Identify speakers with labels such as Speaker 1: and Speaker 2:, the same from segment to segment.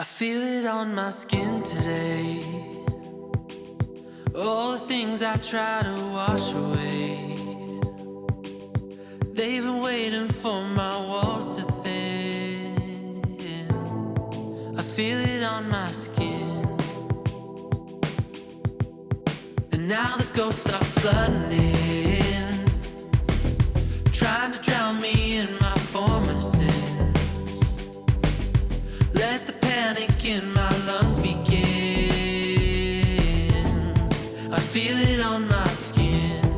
Speaker 1: I feel it on my skin today. All the things I try to wash away, they've been waiting for my walls to thin. I feel it on my skin. And now the ghosts are flooding in, trying to drown me in my former sins. Let the panic in my lungs begin. I feel it on my skin.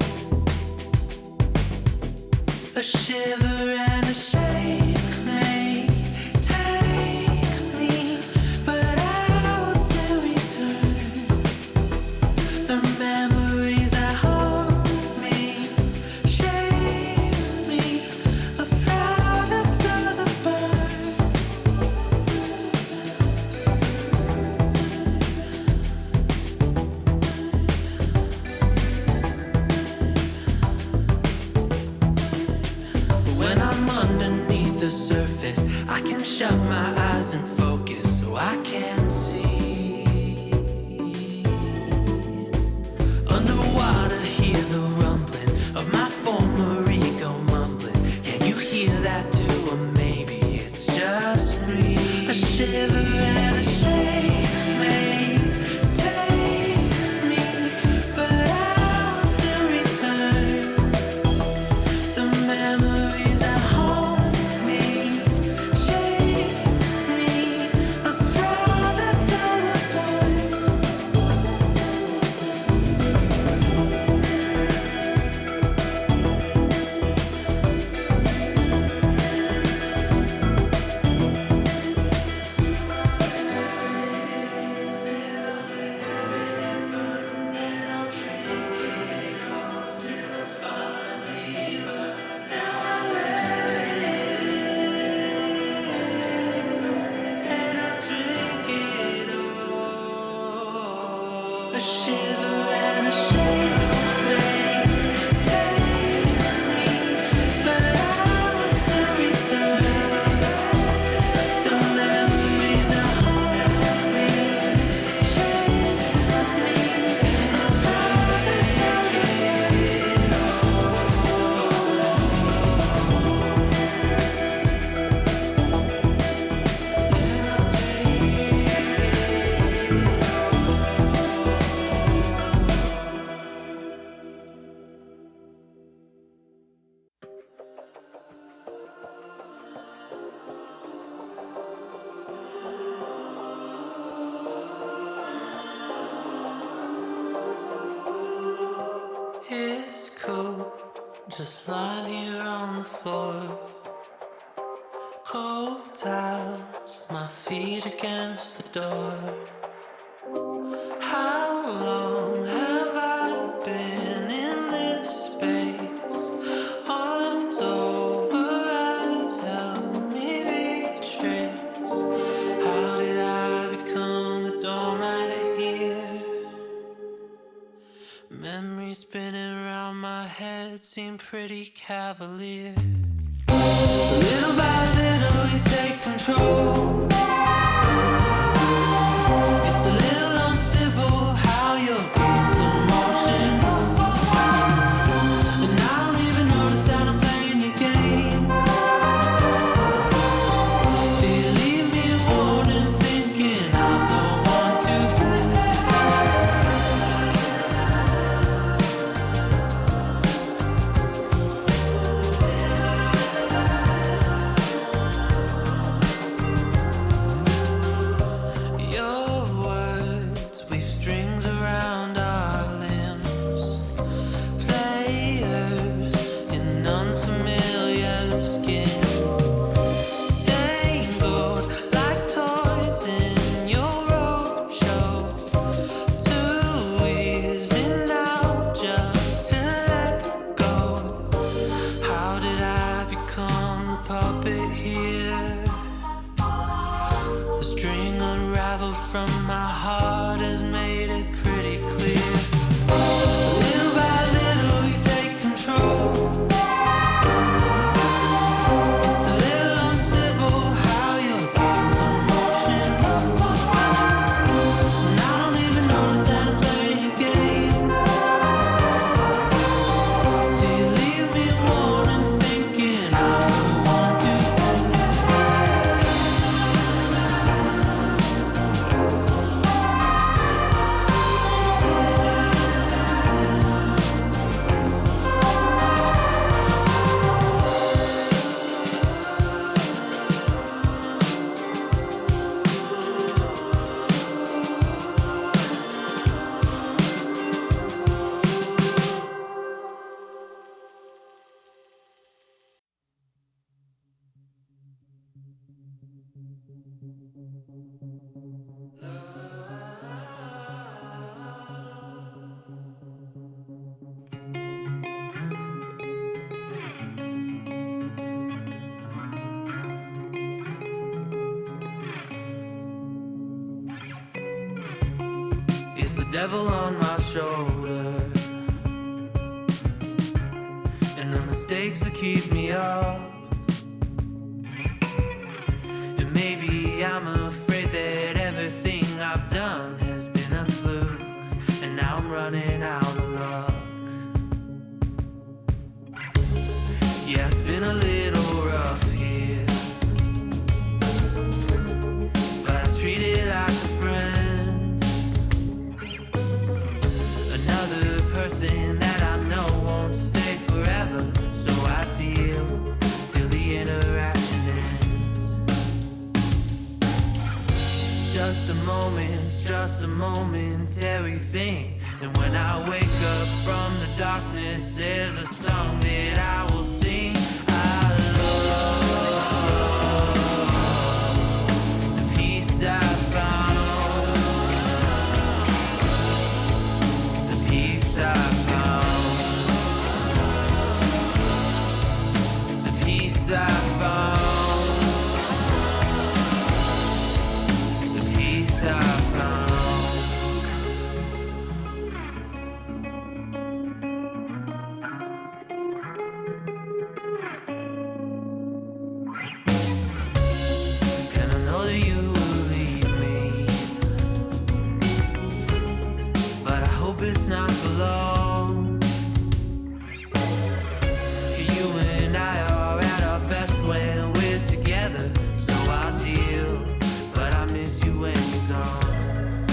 Speaker 1: A shiver and a shake may take me, but I will still return. The memories that haunt me, shape me, a product of the burn. When I'm underneath the surface, I can shut my eyes and focus so I can see. Underwater, hear the rumbling of my former ego mumbling. Can you hear that too? Or maybe it's just me. A shiver and a shake may take me, but I'll still return. The memories that haunt me, shape me, a product of the burn. And I'll drink it all. A shiver and a shake may take me, but I will still return. The memories that haunt me, shape me, a product of it It's cold, just lying here on the floor. Cold towels, my feet against the door. How long have I been in this space? Arms over eyes, help me retrace. How did I become the doormat here? Memories spinning around my head seem pretty cavalier. Little by little you take control. It's a little uncivil how your game's in motion. And I don't even notice that I'm playing your game. Do you leave me a warning thinking I'm the one to blame? Your words weave strings around our limbs. Players in unfamiliar skin, dangled like toys in your roadshow. Too easy now just to let go. How did I become the puppet here? The string unraveled from my heart has made it pretty clear. Little by little you take control. It's a little uncivil how your game's in motion. It's the devil on my shoulder, and the mistakes that keep me up. And maybe I'm afraid that everything I've done has been a fluke, and now I'm running out of luck. Yeah, it's been a little rough here, but I treat it like a friend. Another person that I know won't stay forever, so I deal till the interaction ends. Just a momentary thing. And when I wake up from the darkness, there's a song that I will sing. I love the peace I found, the peace I found, the peace I found, the peace I found. It's not for long. You and I are at our best when we're together, so I'll deal, but I miss you when you're gone.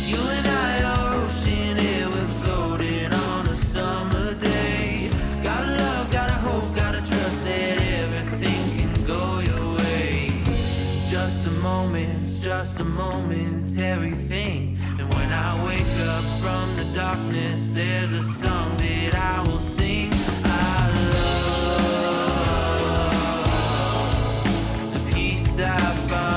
Speaker 1: You and I are ocean air, we're floating on a summer day. Gotta love, gotta hope, gotta trust that everything can go your way. Just a momentary thing. And when I wake up from the darkness, there's a song that I will sing. I love the peace I found.